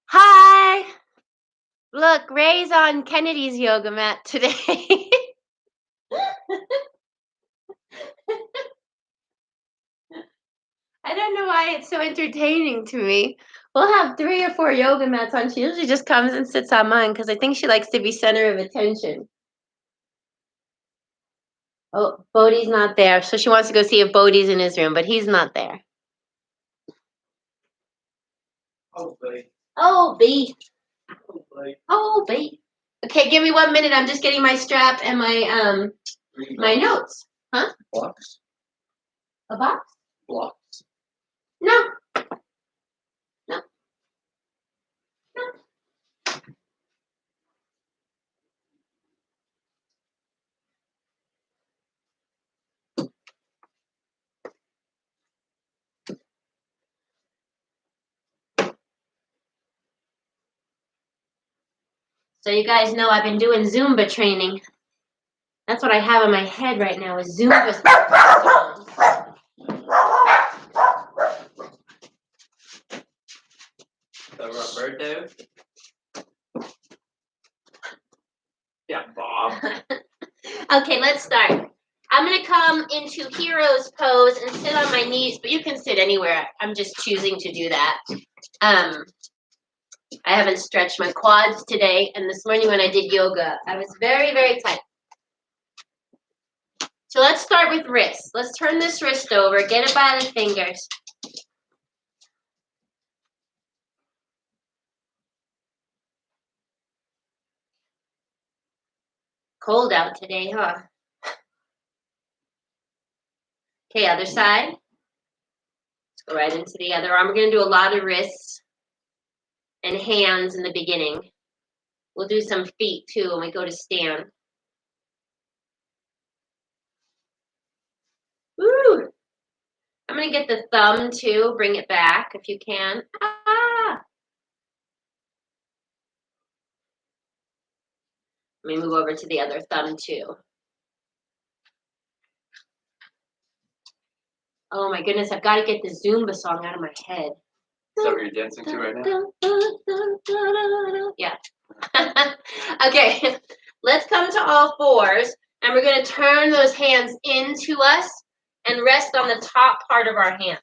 Hi. Look, Ray's on Kennedy's yoga mat today. I don't know why it's so entertaining to me. We'll have 3 or 4 yoga mats on. She usually just comes and sits on mine because I think she likes to be center of attention. Oh, Bodhi's not there, so she wants to go see if Bodhi's in his room, but he's not there. Oh, buddy. Oh, B. Oh, buddy. Oh, B. Okay, give me 1 minute. I'm just getting my strap and my notes. Huh? Blocks. A box? Blocks. No. No. No. So you guys know I've been doing Zumba training. That's what I have in my head right now is Zumba songs. Over a birthday? Yeah, Bob. Okay, let's start. I'm going to come into hero's pose and sit on my knees, but you can sit anywhere. I'm just choosing to do that. I haven't stretched my quads today, and this morning when I did yoga, I was very, very tight. So let's start with wrists. Let's turn this wrist over, get it by the fingers. Cold out today, huh? Okay, other side. Let's go right into the other arm. We're going to do a lot of wrists and hands in the beginning. We'll do some feet too when we go to stand. Woo! I'm going to get the thumb too. Bring it back if you can. Ah! Let me move over to the other thumb too. Oh my goodness, I've got to get the Zumba song out of my head. Is that what you're dancing to right now? Yeah. Okay, let's come to all fours, and we're going to turn those hands into us and rest on the top part of our hand.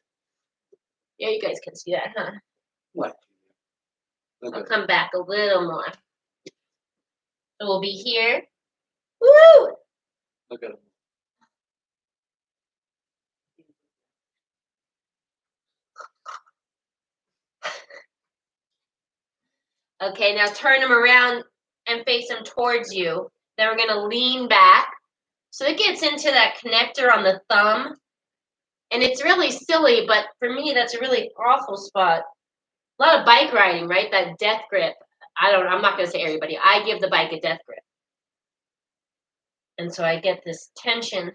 Yeah, you guys can see that, huh? What? Okay. I'll come back a little more. So we'll be here. Woo! Look at him. Okay, now turn them around and face them towards you. Then we're going to lean back. So it gets into that connector on the thumb. And it's really silly, but for me, that's a really awful spot. A lot of bike riding, right? That death grip. I'm not going to say everybody. I give the bike a death grip. And so I get this tension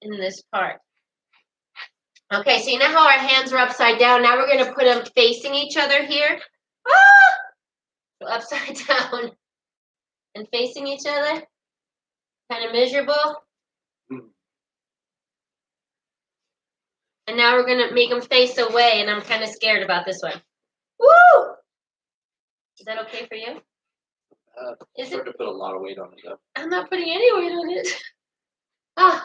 in this part. Okay, so you know how our hands are upside down? Now we're going to put them facing each other here. Ah! So upside down and facing each other. Kind of miserable. And now we're going to make them face away, and I'm kind of scared about this one. Woo! Is that okay for you? It's hard to put a lot of weight on it, though. I'm not putting any weight on it. Ah.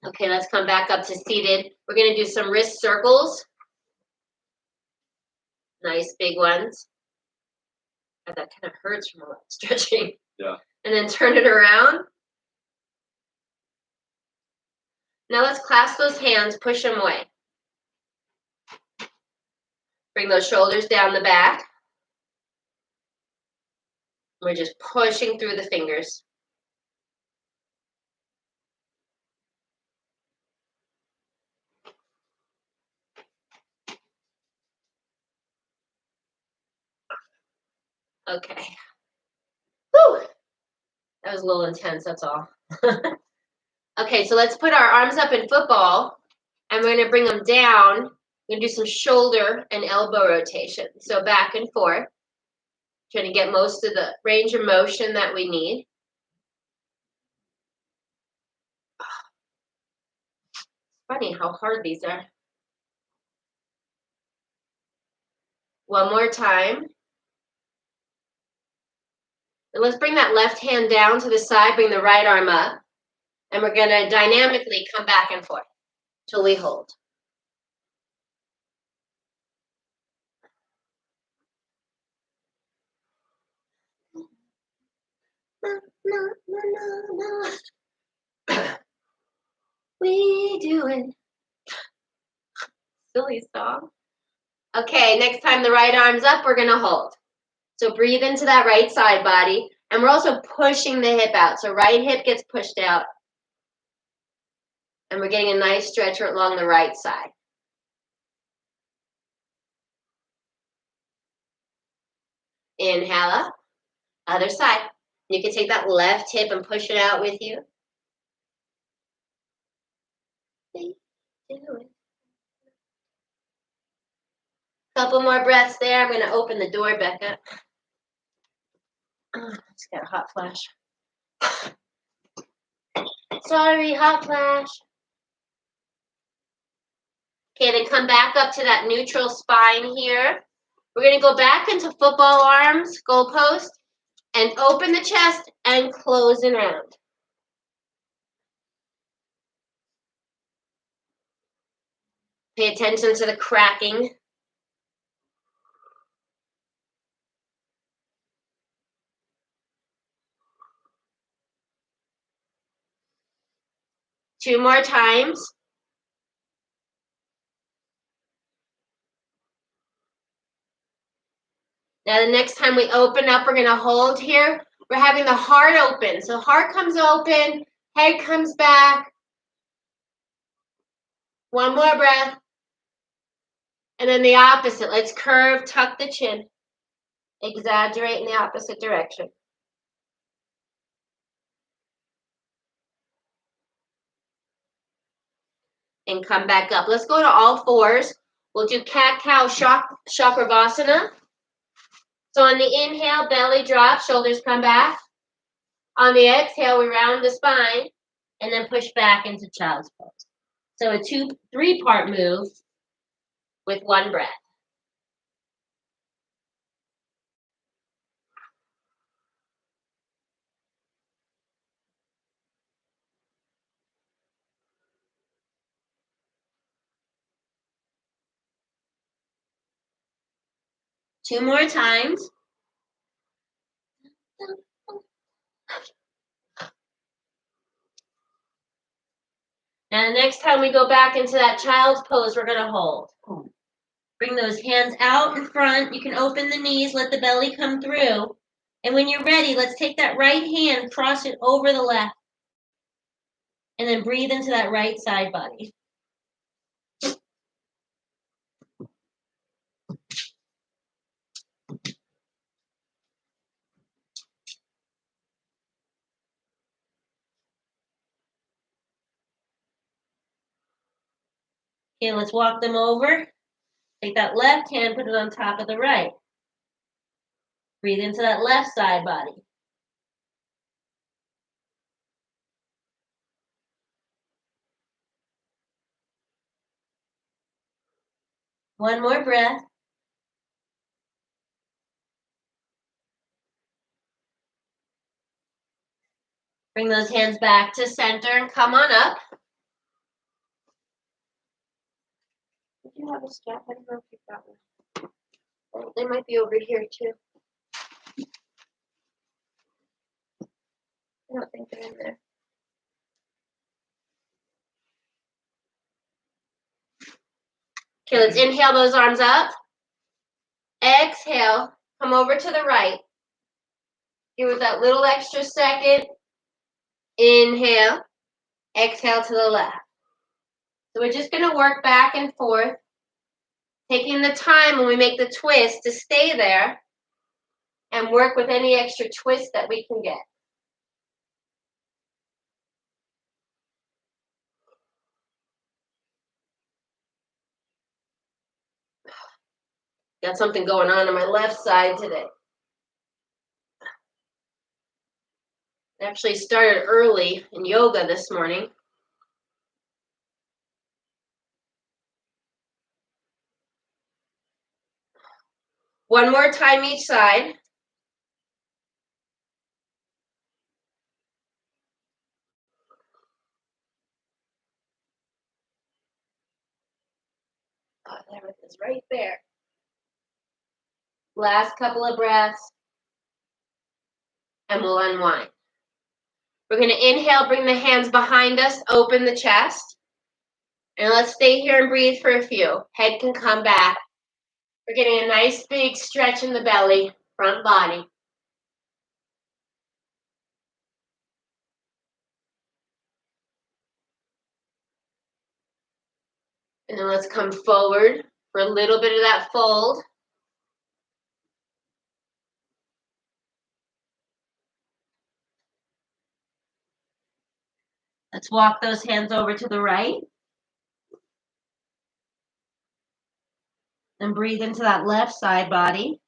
Okay, let's come back up to seated. We're going to do some wrist circles. Nice big ones. Oh, that kind of hurts from a lot of stretching. Yeah. And then turn it around. Now let's clasp those hands, push them away. Bring those shoulders down the back. We're just pushing through the fingers. Okay. Whew. That was a little intense, that's all. Okay, so let's put our arms up in football, and we're going to bring them down. We're going to do some shoulder and elbow rotation. So back and forth. Trying to get most of the range of motion that we need. Funny how hard these are. One more time. And let's bring that left hand down to the side, bring the right arm up. And we're going to dynamically come back and forth till we hold. We do it. Silly song. Okay, next time the right arm's up, we're going to hold. So breathe into that right side body. And we're also pushing the hip out. So right hip gets pushed out. And we're getting a nice stretch along the right side. Inhale up. Other side. You can take that left hip and push it out with you. Couple more breaths there. I'm going to open the door back up. Oh, just got a hot flash. Sorry, hot flash. Okay, then come back up to that neutral spine here. We're going to go back into football arms, goalpost, and open the chest and close and round. Pay attention to the cracking. Two more times. Now the next time we open up, we're going to hold here. We're having the heart open. So heart comes open, head comes back. One more breath. And then the opposite. Let's curve, tuck the chin. Exaggerate in the opposite direction. And come back up. Let's go to all fours. We'll do cat-cow Chakrasana. So on the inhale, belly drops, shoulders come back. On the exhale, we round the spine and then push back into child's pose. So a 3-part move with one breath. Two more times. And the next time we go back into that child's pose, we're going to hold. Bring those hands out in front. You can open the knees, let the belly come through. And when you're ready, let's take that right hand, cross it over the left. And then breathe into that right side body. Okay, let's walk them over. Take that left hand, put it on top of the right. Breathe into that left side body. One more breath. Bring those hands back to center and come on up. Did you have a strap? I don't know if you got one. Oh, they might be over here too. I don't think they're in there. Okay, let's inhale those arms up. Exhale, come over to the right. Give it that little extra second. Inhale, exhale to the left. So we're just going to work back and forth, taking the time when we make the twist to stay there and work with any extra twist that we can get. Got something going on my left side today. I actually started early in yoga this morning. One more time each side. Oh, there it is, right there. Last couple of breaths. And we'll unwind. We're going to inhale, bring the hands behind us, open the chest. And let's stay here and breathe for a few. Head can come back. We're getting a nice big stretch in the belly, front body. And then let's come forward for a little bit of that fold. Let's walk those hands over to the right. And breathe into that left side body.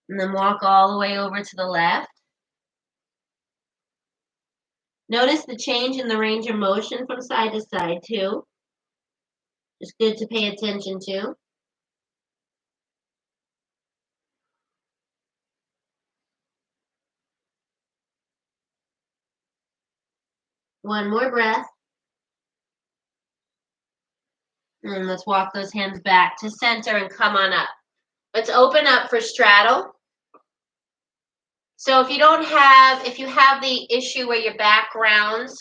And then walk all the way over to the left. Notice the change in the range of motion from side to side too. It's good to pay attention to. One more breath. And let's walk those hands back to center and come on up. Let's open up for straddle. So if you have the issue where your back rounds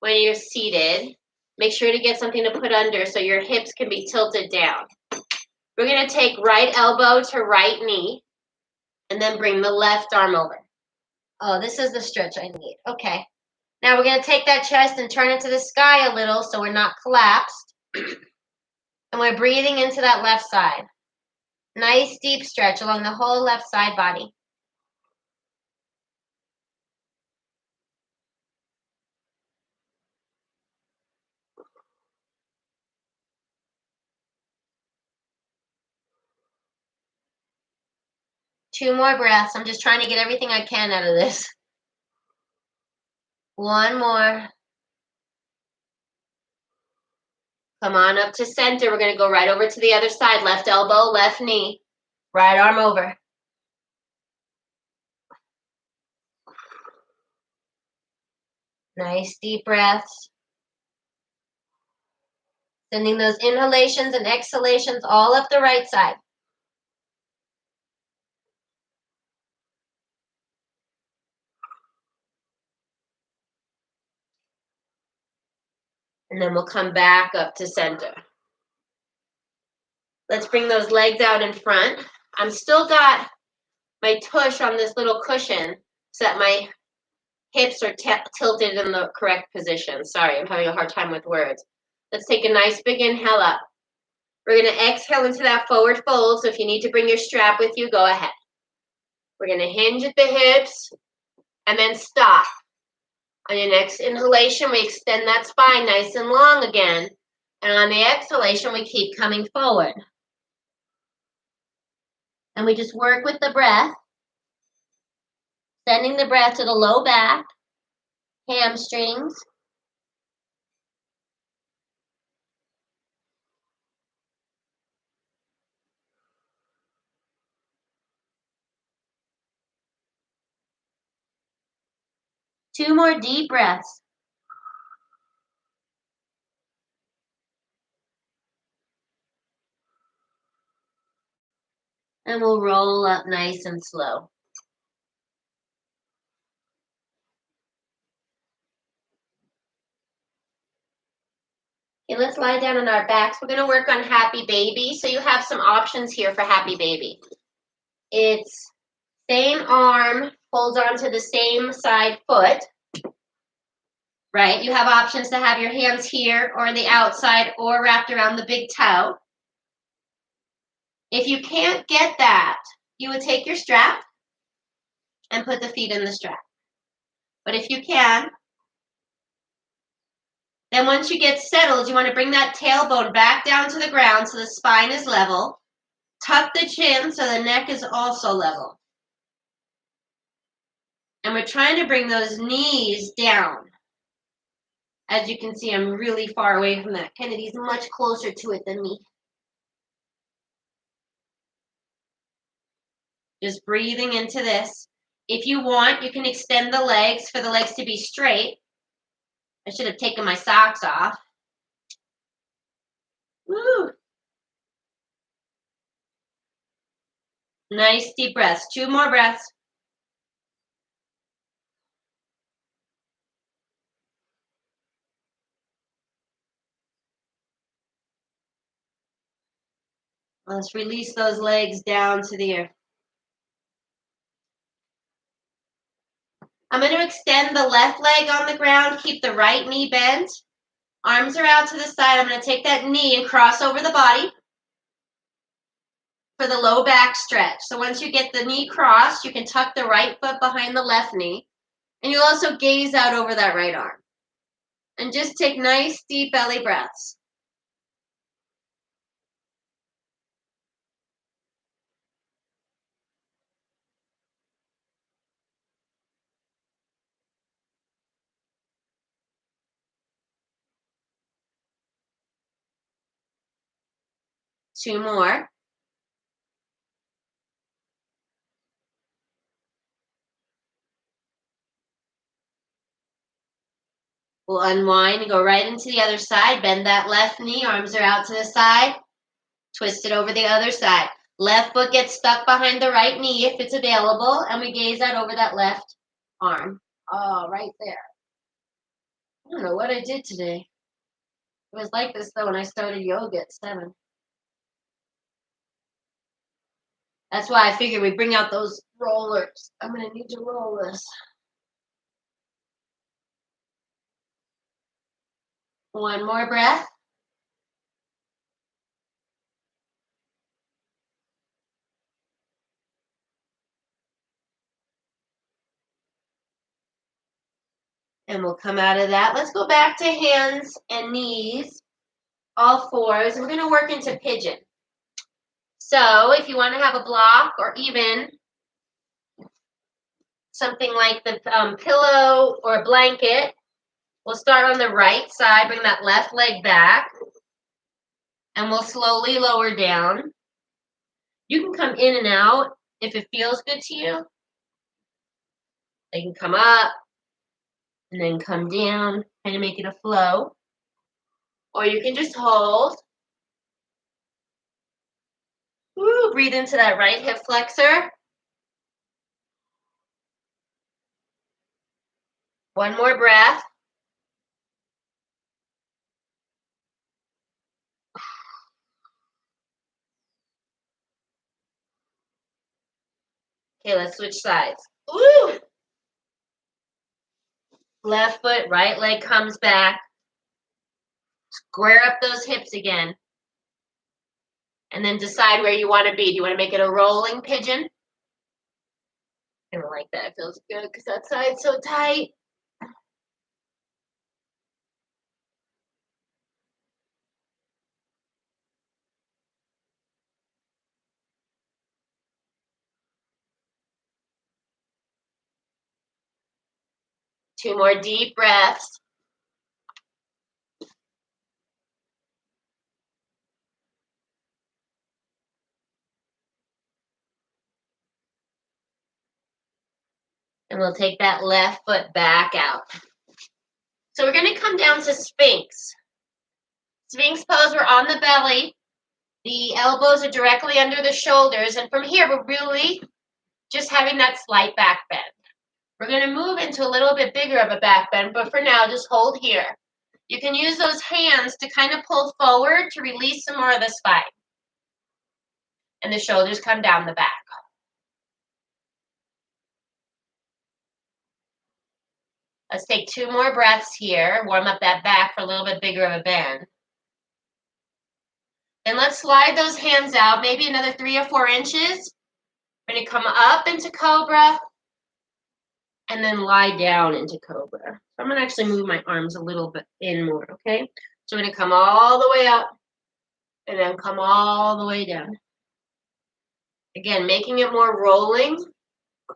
when you're seated, make sure to get something to put under so your hips can be tilted down. We're going to take right elbow to right knee and then bring the left arm over. Oh, this is the stretch I need. Okay. Now we're going to take that chest and turn it to the sky a little so we're not collapsed. And we're breathing into that left side. Nice deep stretch along the whole left side body. Two more breaths. I'm just trying to get everything I can out of this. One more. Come on up to center. We're going to go right over to the other side. Left elbow, left knee. Right arm over. Nice deep breaths. Sending those inhalations and exhalations all up the right side. And then we'll come back up to center. Let's bring those legs out in front. I'm still got my tush on this little cushion so that my hips are tilted in the correct position. Sorry, I'm having a hard time with words. Let's take a nice big inhale up. We're going to exhale into that forward fold, so if you need to bring your strap with you, go ahead. We're going to hinge at the hips and then stop. On your next inhalation, we extend that spine nice and long again. And on the exhalation, we keep coming forward. And we just work with the breath, sending the breath to the low back, hamstrings. Two more deep breaths. And we'll roll up nice and slow. Okay, let's lie down on our backs. We're going to work on Happy Baby. So you have some options here for Happy Baby. It's same arm, holds onto the same side foot. Right? You have options to have your hands here or on the outside or wrapped around the big toe. If you can't get that, you would take your strap and put the feet in the strap. But if you can, then once you get settled, you want to bring that tailbone back down to the ground so the spine is level. Tuck the chin so the neck is also level. And we're trying to bring those knees down. As you can see, I'm really far away from that. Kennedy's much closer to it than me. Just breathing into this. If you want, you can extend the legs for the legs to be straight. I should have taken my socks off. Woo! Nice deep breaths. 2 more breaths. Let's release those legs down to the earth. I'm going to extend the left leg on the ground, keep the right knee bent. Arms are out to the side. I'm going to take that knee and cross over the body for the low back stretch. So once you get the knee crossed, you can tuck the right foot behind the left knee. And you'll also gaze out over that right arm. And just take nice deep belly breaths. Two more. We'll unwind and go right into the other side. Bend that left knee. Arms are out to the side. Twist it over the other side. Left foot gets stuck behind the right knee if it's available. And we gaze out over that left arm. Oh, right there. I don't know what I did today. It was like this, though, when I started yoga at 7. That's why I figured we bring out those rollers. I'm going to need to roll this. One more breath. And we'll come out of that. Let's go back to hands and knees, all fours. We're going to work into pigeon. So if you want to have a block or even something like the pillow or a blanket, we'll start on the right side, bring that left leg back, and we'll slowly lower down. You can come in and out if it feels good to you. They can come up and then come down, kind of make it a flow. Or you can just hold. Woo, breathe into that right hip flexor. One more breath. Okay, let's switch sides. Woo! Left foot, right leg comes back. Square up those hips again. And then decide where you want to be. Do you want to make it a rolling pigeon? I don't like that. It feels good because that side's so tight. Two more deep breaths. And we'll take that left foot back out. So we're going to come down to Sphinx. Sphinx pose, we're on the belly. The elbows are directly under the shoulders. And from here, we're really just having that slight back bend. We're going to move into a little bit bigger of a back bend, but for now, just hold here. You can use those hands to kind of pull forward to release some more of the spine. And the shoulders come down the back. Let's take 2 more breaths here. Warm up that back for a little bit bigger of a bend. Then let's slide those hands out, maybe another 3 or 4 inches. We're going to come up into cobra and then lie down into cobra. So I'm going to actually move my arms a little bit in more, okay? So I'm going to come all the way up and then come all the way down. Again, making it more rolling.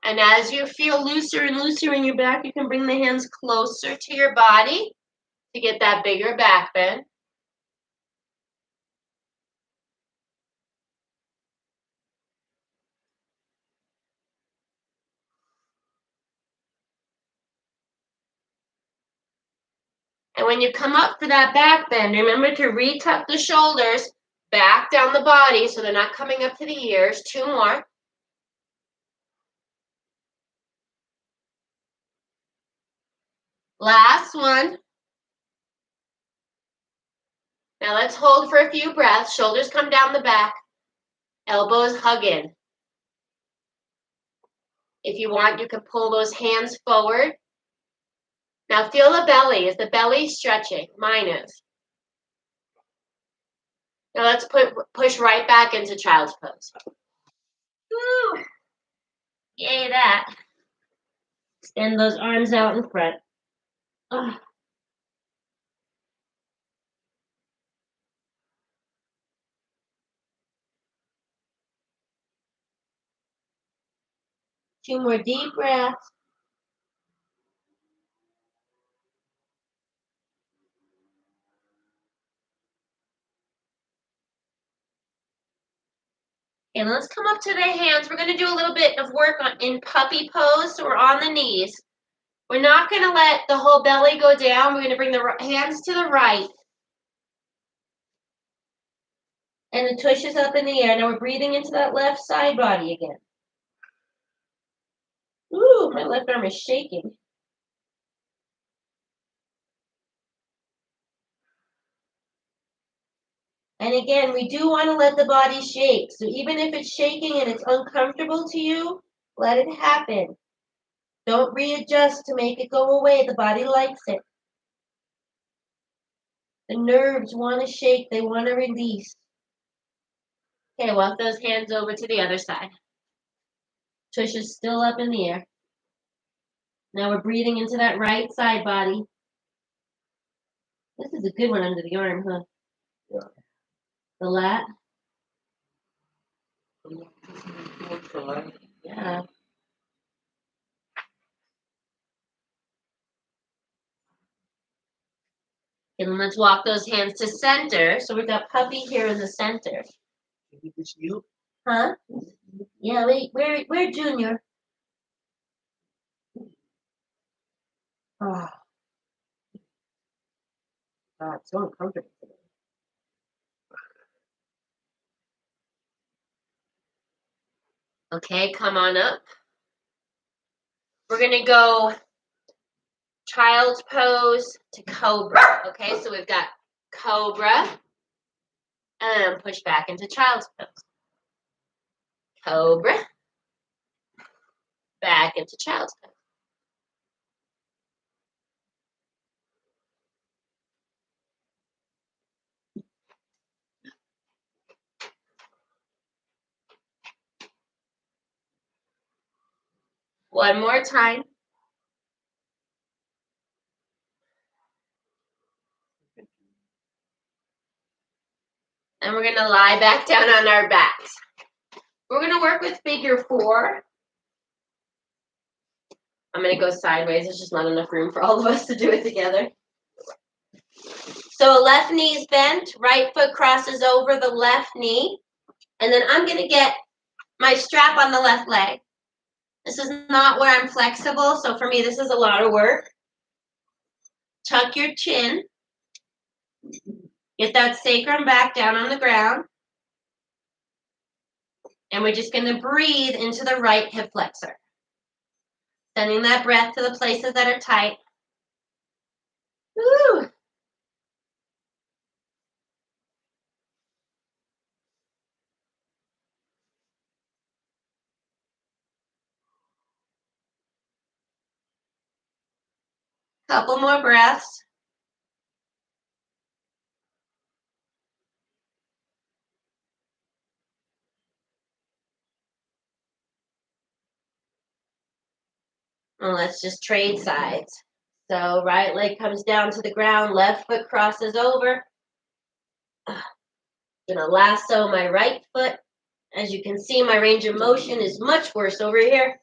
And as you feel looser and looser in your back, you can bring the hands closer to your body. to get that bigger back bend. And when you come up for that back bend, remember to retuck the shoulders back down the body so they're not coming up to the ears. 2 more. Last one. Now let's hold for a few breaths. Shoulders come down the back. Elbows hug in. If you want, you can pull those hands forward. Now feel the belly. Is the belly stretching? Mine is. Now let's push right back into child's pose. Woo! Yay that. Extend those arms out in front. Ugh. Two more deep breaths. And let's come up to the hands. We're going to do a little bit of work in puppy pose, so we're on the knees. We're not going to let the whole belly go down. We're going to bring the hands to the right. And the tush is up in the air. Now we're breathing into that left side body again. Ooh, my left arm is shaking. And again, we do want to let the body shake. So even if it's shaking and it's uncomfortable to you, let it happen. Don't readjust to make it go away. The body likes it. The nerves want to shake. They want to release. Okay, walk those hands over to the other side. Tush is still up in the air. Now we're breathing into that right side body. This is a good one under the arm, huh? Yeah. The lat. Yeah. And let's walk those hands to center. So we've got puppy here in the center. It's you? Huh? Yeah, wait, where Junior? Oh. God, it's so uncomfortable today. Okay, come on up. We're gonna go child's pose to cobra. Okay, so we've got cobra and push back into child's pose. Cobra, back into child's pose. One more time. And we're gonna lie back down on our backs. We're gonna work with figure 4. I'm gonna go sideways. There's just not enough room for all of us to do it together. So left knee's bent, right foot crosses over the left knee. And then I'm gonna get my strap on the left leg. This is not where I'm flexible, so for me this is a lot of work. Tuck your chin. Get that sacrum back down on the ground. And we're just gonna breathe into the right hip flexor. Sending that breath to the places that are tight. Woo! Couple more breaths. And let's just trade sides. So right leg comes down to the ground, left foot crosses over. Gonna lasso my right foot. As you can see, my range of motion is much worse over here.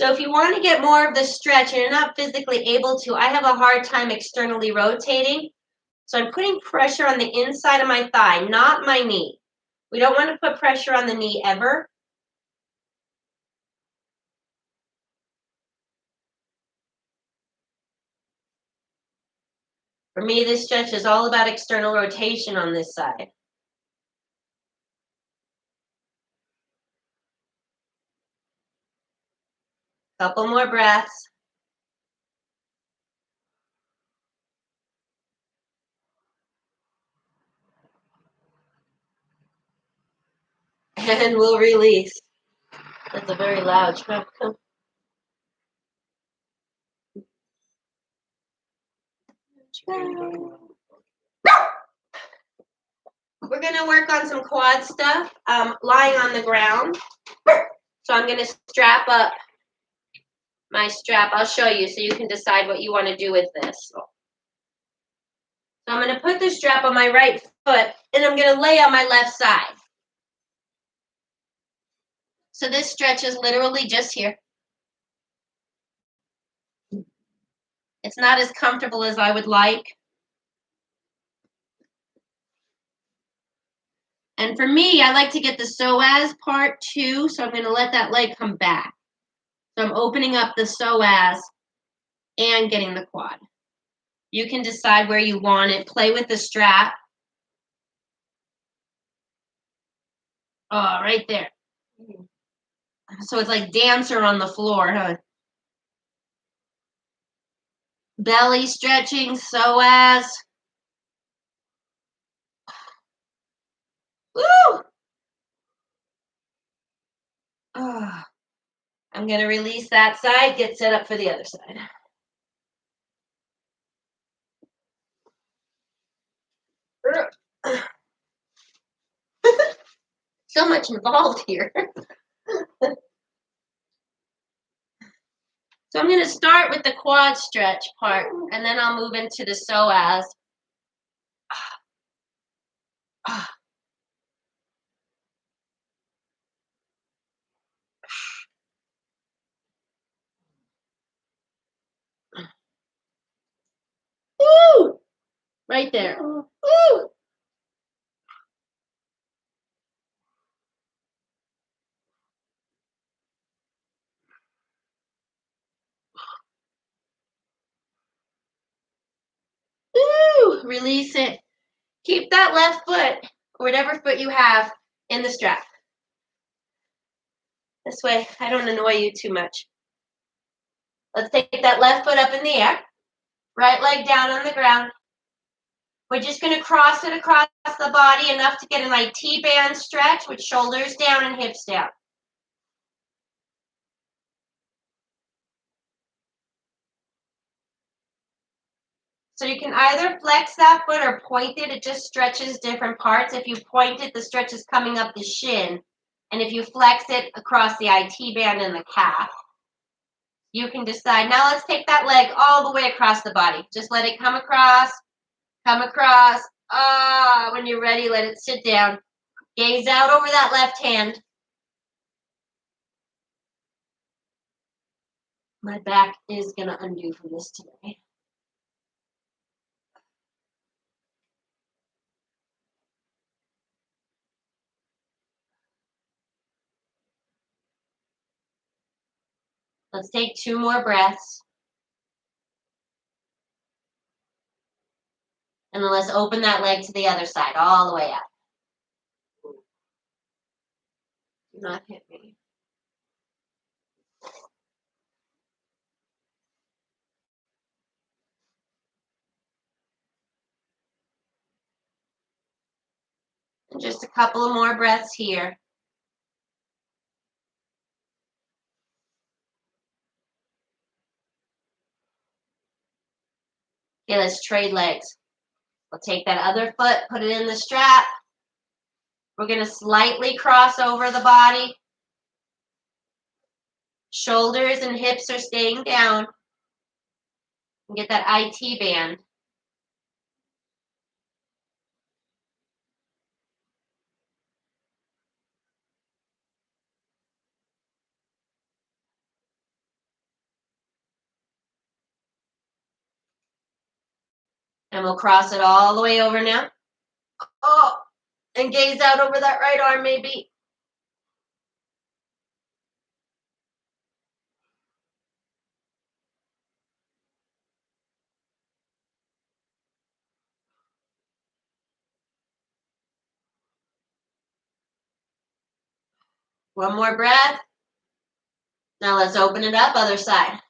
So if you want to get more of the stretch and you're not physically able to, I have a hard time externally rotating. So I'm putting pressure on the inside of my thigh, not my knee. We don't want to put pressure on the knee ever. For me, this stretch is all about external rotation on this side. Couple more breaths. And we'll release. That's a very loud truck. We're going to work on some quad stuff, lying on the ground. So I'm going to strap up my strap. I'll show you so you can decide what you want to do with this. So I'm going to put the strap on my right foot, and I'm going to lay on my left side. So this stretch is literally just here. It's not as comfortable as I would like. And for me, I like to get the psoas part too, so I'm going to let that leg come back. So I'm opening up the psoas and getting the quad. You can decide where you want it. Play with the strap. Oh, right there. So it's like dancer on the floor, huh? Belly stretching, psoas. Woo! Oh. I'm going to release that side, get set up for the other side. So much involved here. So I'm going to start with the quad stretch part, and then I'll move into the psoas. Woo! Right there. Woo! Woo! Release it. Keep that left foot, or whatever foot you have, in the strap. This way, I don't annoy you too much. Let's take that left foot up in the air. Right leg down on the ground. We're just going to cross it across the body enough to get an IT band stretch with shoulders down and hips down. So you can either flex that foot or point it. It just stretches different parts. If you point it, the stretch is coming up the shin. And if you flex it across the IT band and the calf, you can decide. Now let's take that leg all the way across the body. Just let it come across, come across. When you're ready, let it sit down. Gaze out over that left hand. My back is going to undo from this today. Let's take 2 more breaths. And then let's open that leg to the other side, all the way up. Do not hit me. And just a couple of more breaths here. Okay, let's trade legs. We'll take that other foot, put it in the strap. We're going to slightly cross over the body. Shoulders and hips are staying down. And get that IT band. And we'll cross it all the way over now. Oh, and gaze out over that right arm maybe. One more breath. Now let's open it up, other side.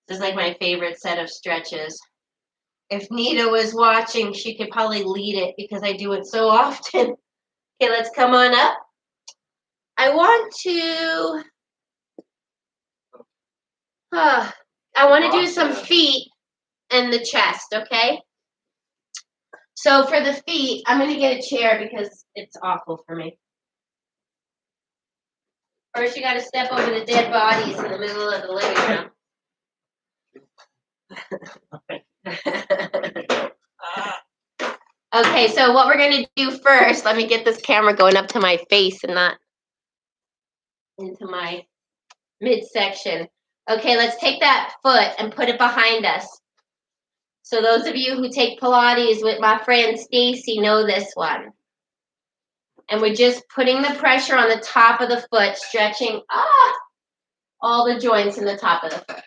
This is like my favorite set of stretches. If Nita was watching, she could probably lead it because I do it so often. Okay, let's come on up. I want to do some feet and the chest, okay? So for the feet, I'm going to get a chair because it's awful for me. First, you got to step over the dead bodies in the middle of the living room. Okay, so what we're going to do first, let me get this camera going up to my face and not into my midsection. Okay, let's take that foot and put it behind us. So those of you who take Pilates with my friend Stacy know this one. And we're just putting the pressure on the top of the foot, stretching all the joints in the top of the foot.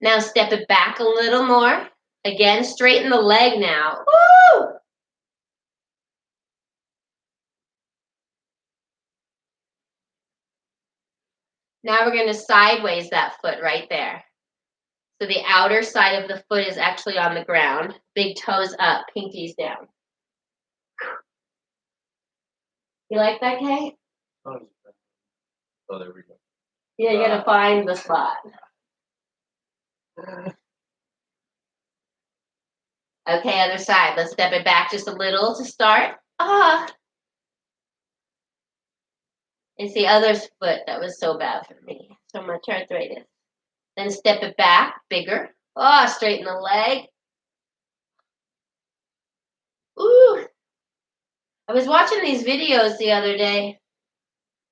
Now step it back a little more. Again, straighten the leg now. Woo! Now we're going to sideways that foot right there. So the outer side of the foot is actually on the ground. Big toes up, pinkies down. You like that, Kay? Oh, there we go. Yeah, you got to find the spot. Okay, other side. Let's step it back just a little to start. It's the other foot that was so bad for me. So much arthritis. Then step it back, bigger. Straighten the leg. Ooh. I was watching these videos the other day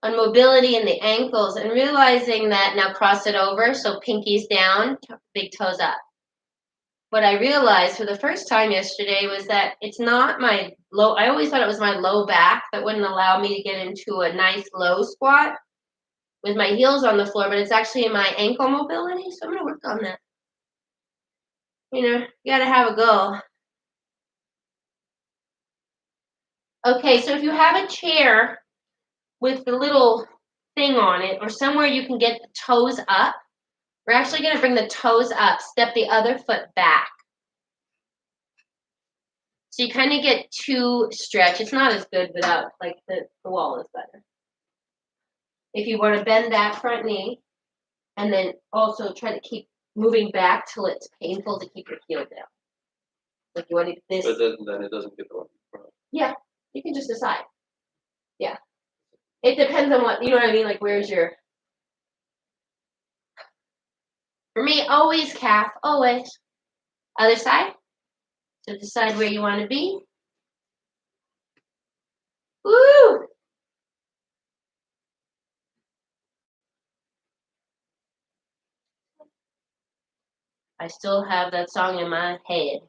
on mobility in the ankles and realizing that now cross it over, so pinkies down, big toes up. What I realized for the first time yesterday was that it's not my low, I always thought it was my low back that wouldn't allow me to get into a nice low squat with my heels on the floor, but it's actually my ankle mobility, so I'm going to work on that. You got to have a goal. Okay, so if you have a chair with the little thing on it or somewhere you can get the toes up, we're actually going to bring the toes up, step the other foot back. So you kind of get two stretch. It's not as good without, like, the wall is better. If you want to bend that front knee and then also try to keep moving back till it's painful to keep your heel down. Like you want to this. But then it doesn't get the one in front. Yeah, you can just decide. Yeah. It depends on what, you know what I mean? Like, where's your... For me, always calf, always. Other side. So decide where you want to be. Woo! I still have that song in my head.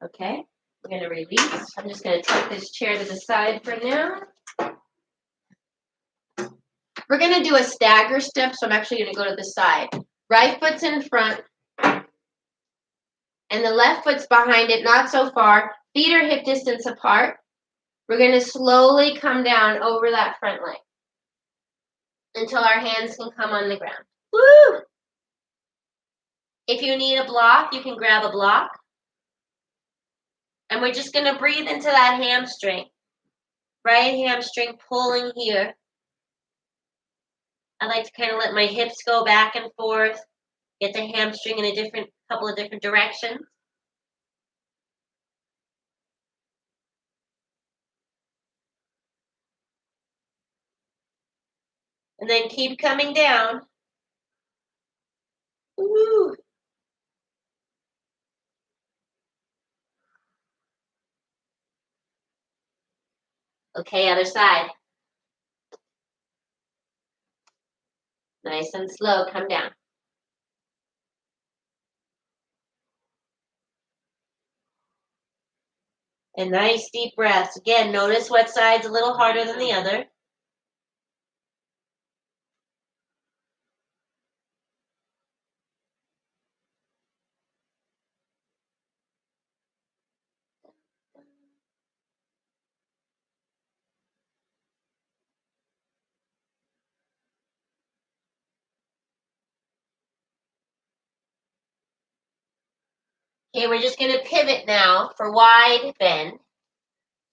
Okay, we're going to release. I'm just going to take this chair to the side for now. We're going to do a stagger step, so I'm actually going to go to the side. Right foot's in front, and the left foot's behind it, not so far. Feet are hip distance apart. We're going to slowly come down over that front leg until our hands can come on the ground. Woo! If you need a block, you can grab a block. And we're just going to breathe into that hamstring. Right hamstring pulling here. I like to kind of let my hips go back and forth. Get the hamstring in a couple of different directions. And then keep coming down. Woo. Okay, other side. Nice and slow, come down. And nice deep breaths. Again, notice what side's a little harder than the other. Okay, we're just going to pivot now for wide bend.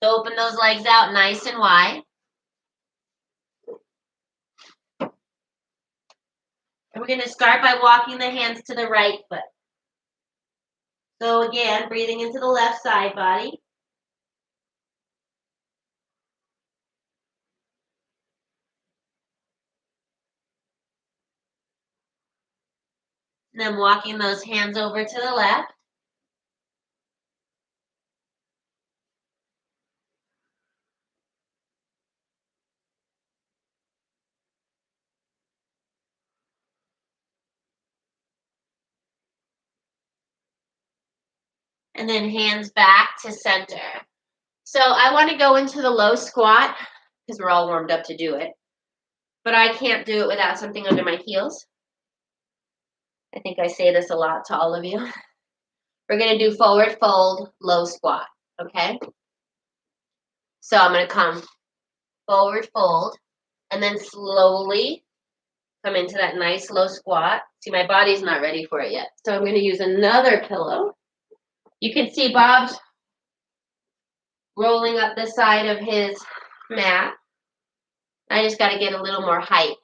So open those legs out nice and wide. And we're going to start by walking the hands to the right foot. So again, breathing into the left side body. And then walking those hands over to the left. And then hands back to center. So I want to go into the low squat because we're all warmed up to do it. But I can't do it without something under my heels. I think I say this a lot to all of you. We're going to do forward fold, low squat, okay? So I'm going to come forward fold and then slowly come into that nice low squat. See, my body's not ready for it yet. So I'm going to use another pillow. You can see Bob's rolling up the side of his mat. I just got to get a little more height.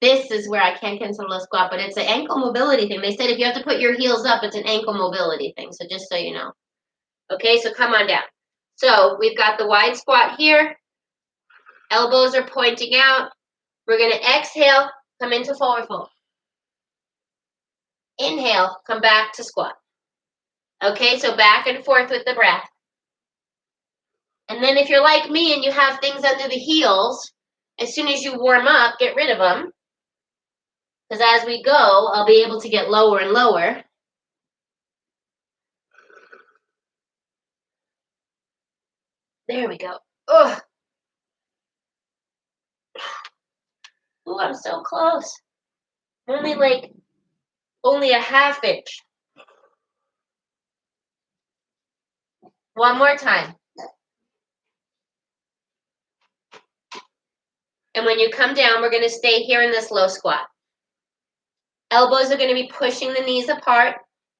This is where I can cancel low squat, but it's an ankle mobility thing. They said if you have to put your heels up, it's an ankle mobility thing. So just so you know. Okay, so come on down. So we've got the wide squat here. Elbows are pointing out. We're going to exhale, come into forward fold. Inhale, come back to squat. Okay, so back and forth with the breath. And then if you're like me and you have things under the heels, as soon as you warm up, get rid of them. Because as we go, I'll be able to get lower and lower. There we go. Ugh. Oh, I'm so close. Only a half inch. One more time. And when you come down, we're going to stay here in this low squat. Elbows are going to be pushing the knees apart.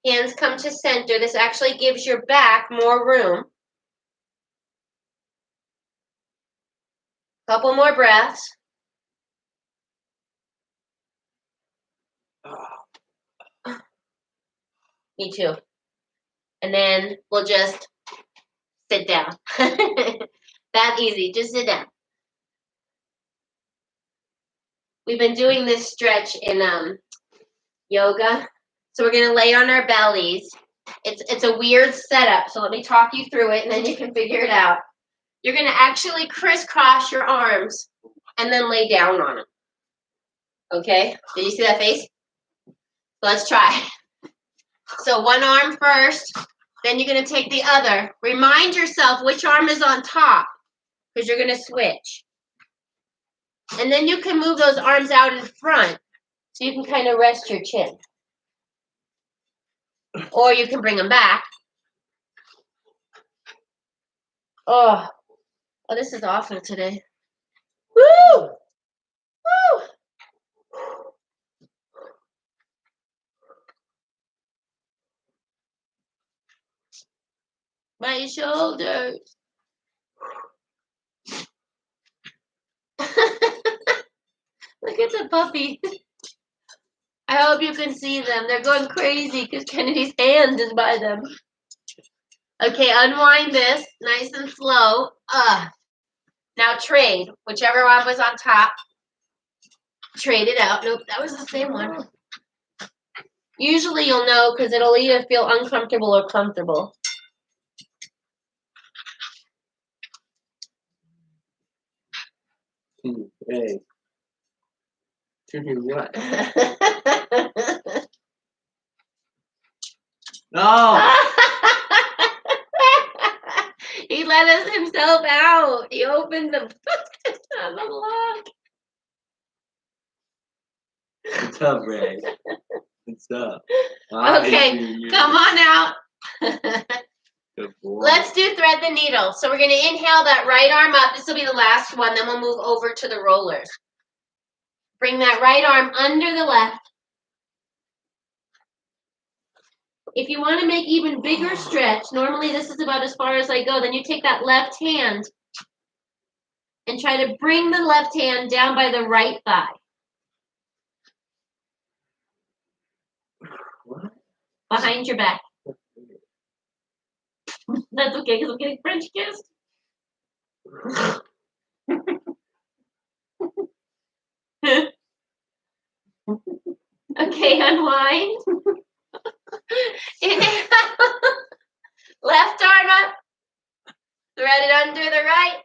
Hands come to center. This actually gives your back more room. Couple more breaths. Me too. And then we'll just sit down. That easy. Just sit down. We've been doing this stretch in yoga. So we're going to lay on our bellies. It's a weird setup. So let me talk you through it and then you can figure it out. You're going to actually crisscross your arms and then lay down on them. Okay? Did you see that face? Let's try. So one arm first, then you're going to take the other. Remind yourself which arm is on top because you're going to switch. And then you can move those arms out in front so you can kind of rest your chin. Or you can bring them back. Oh, this is awful today. Woo! Woo! My shoulders. Look at the puppy. I hope you can see them. They're going crazy because Kennedy's hand is by them. Okay, unwind this nice and slow. Now trade, whichever one was on top. Trade it out. Nope, that was the same one. Usually you'll know because it'll either feel uncomfortable or comfortable. Hey. To do what? No! He let us himself out. He opened the lock. What's up, Ray? What's up? Okay, come on out. Good boy. Let's do thread the needle. So we're going to inhale that right arm up. This will be the last one. Then we'll move over to the rollers. Bring that right arm under the left. If you want to make even bigger stretch, normally this is about as far as I go, then you take that left hand and try to bring the left hand down by the right thigh. What? Behind your back. That's okay, because I'm getting French kissed. Okay, unwind. Inhale. Left arm up. Thread it under the right.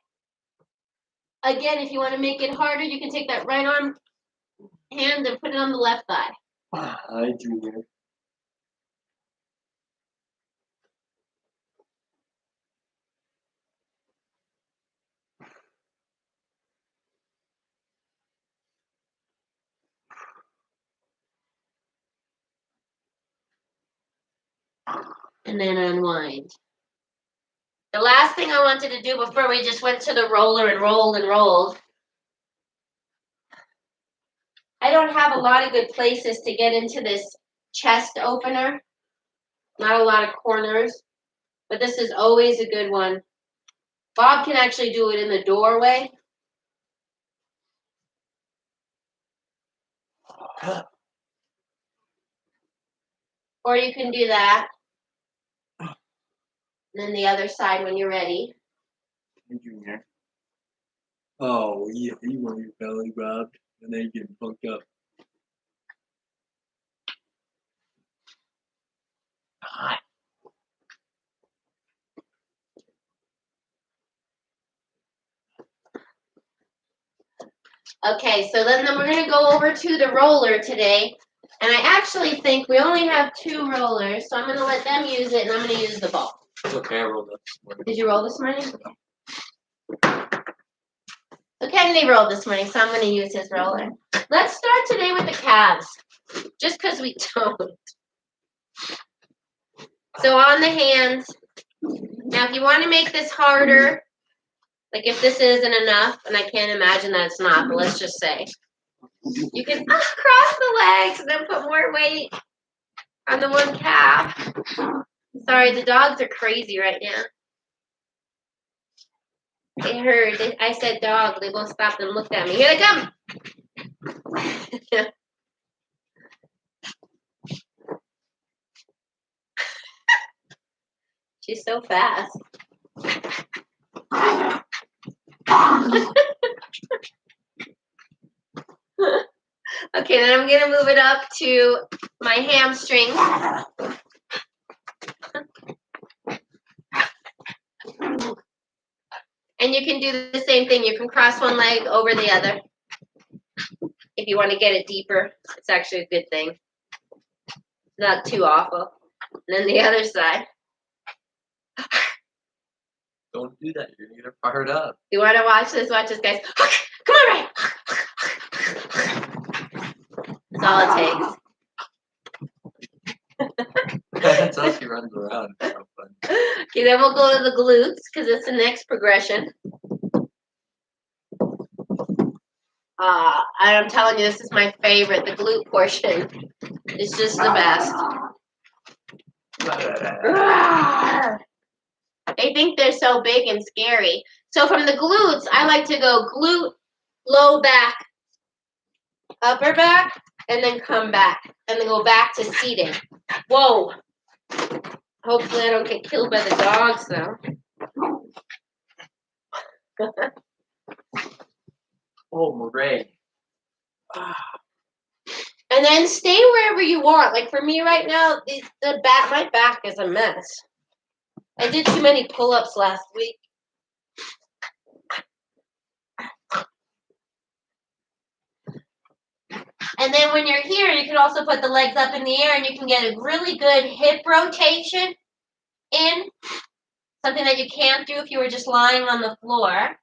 Again, if you want to make it harder, you can take that right arm hand and put it on the left thigh. Hi, Junior. And then unwind. The last thing I wanted to do before we just went to the roller and rolled and rolled. I don't have a lot of good places to get into this chest opener. Not a lot of corners. But this is always a good one. Bob can actually do it in the doorway. Or you can do that. And then the other side when you're ready. Hey, Junior. Oh, yeah, you want your belly rubbed and then you get punked up. Hot. Okay, so then we're going to go over to the roller today. And I actually think we only have 2 rollers, so I'm going to let them use it, and I'm going to use the ball. It's okay, I rolled up. Did you roll this morning? So Kennedy rolled this morning, so I'm going to use his roller. Let's start today with the calves, just because we don't. So on the hands. Now, if you want to make this harder, like if this isn't enough, and I can't imagine that it's not, but let's just say, you can cross the legs and then put more weight on the one calf. Sorry, the dogs are crazy right now. They heard. I said dog. They both stopped and looked at me. Here they come. She's so fast. Okay, then I'm going to move it up to my hamstring. And you can do the same thing. You can cross one leg over the other. If you want to get it deeper, it's actually a good thing. Not too awful. And then the other side. Don't do that, you're gonna get her fired up. You want to watch this? Watch this, guys. Come on, Ray. That's all it takes. That's how she runs around. It's so fun. Okay, then we'll go to the glutes because it's the next progression. I'm telling you, this is my favorite. The glute portion is just the best. They think they're so big and scary. So from the glutes, I like to go glute, low back, upper back, and then come back. And then go back to seating. Whoa. Hopefully I don't get killed by the dogs, though. Oh, Ray. And then stay wherever you want. Like for me right now, my back is a mess. I did too many pull-ups last week. And then when you're here, you can also put the legs up in the air and you can get a really good hip rotation in. Something that you can't do if you were just lying on the floor.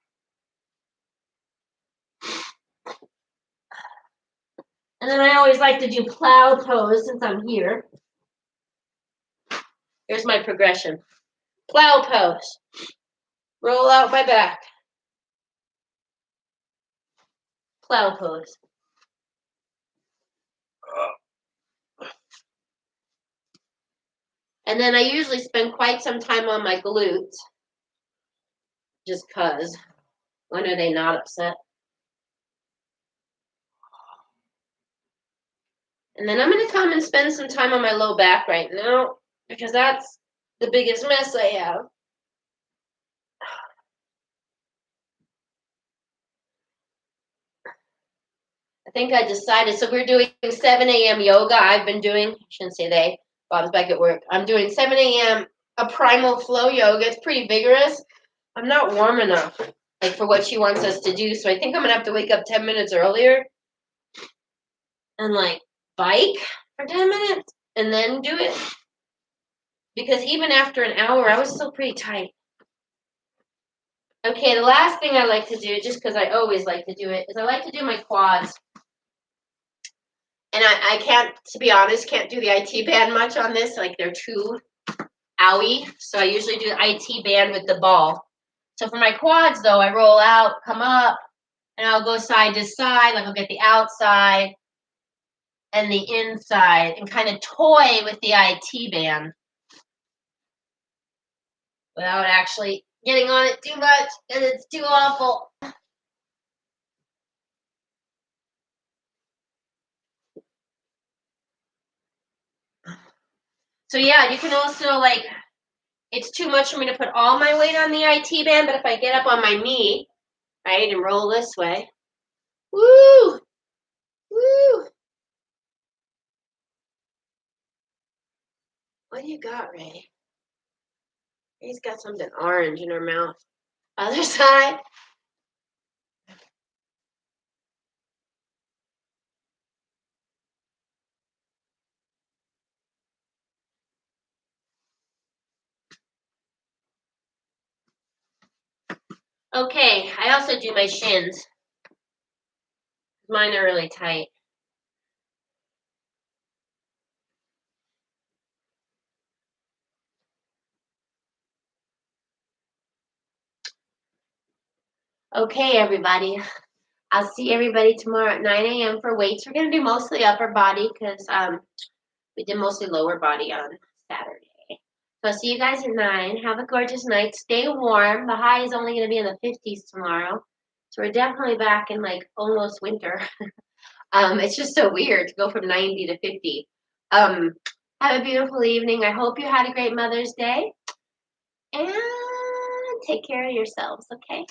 And then I always like to do plow pose since I'm here. Here's my progression. Plow pose. Roll out my back. Plow pose. And then I usually spend quite some time on my glutes. Just cause. When are they not upset? And then I'm going to come and spend some time on my low back right now. Because that's the biggest mess I have. I think I decided, so we're doing 7 a.m. yoga. I've been doing, I shouldn't say they, Bob's back at work. I'm doing 7 a.m. a primal flow yoga. It's pretty vigorous. I'm not warm enough, like for what she wants us to do. So I think I'm gonna have to wake up 10 minutes earlier and like bike for 10 minutes and then do it. Because even after an hour, I was still pretty tight. Okay, the last thing I like to do, just because I always like to do it, is I like to do my quads. And I can't, to be honest, can't do the IT band much on this. Like they're too owie. So I usually do the IT band with the ball. So for my quads though, I roll out, come up, and I'll go side to side. Like I'll get the outside and the inside and kind of toy with the IT band without actually getting on it too much and it's too awful. So yeah, you can also like, it's too much for me to put all my weight on the IT band, but if I get up on my knee, right, and roll this way, woo, woo. What do you got, Ray? Ray's got something orange in her mouth. Other side. Okay, I also do my shins. Mine are really tight. Okay, everybody. I'll see everybody tomorrow at 9 a.m. for weights. We're going to do mostly upper body because we did mostly lower body on Saturday. So I'll see you guys at 9. Have a gorgeous night. Stay warm. The high is only going to be in the 50s tomorrow. So we're definitely back in like almost winter. It's just so weird to go from 90 to 50. Have a beautiful evening. I hope you had a great Mother's Day. And take care of yourselves, okay?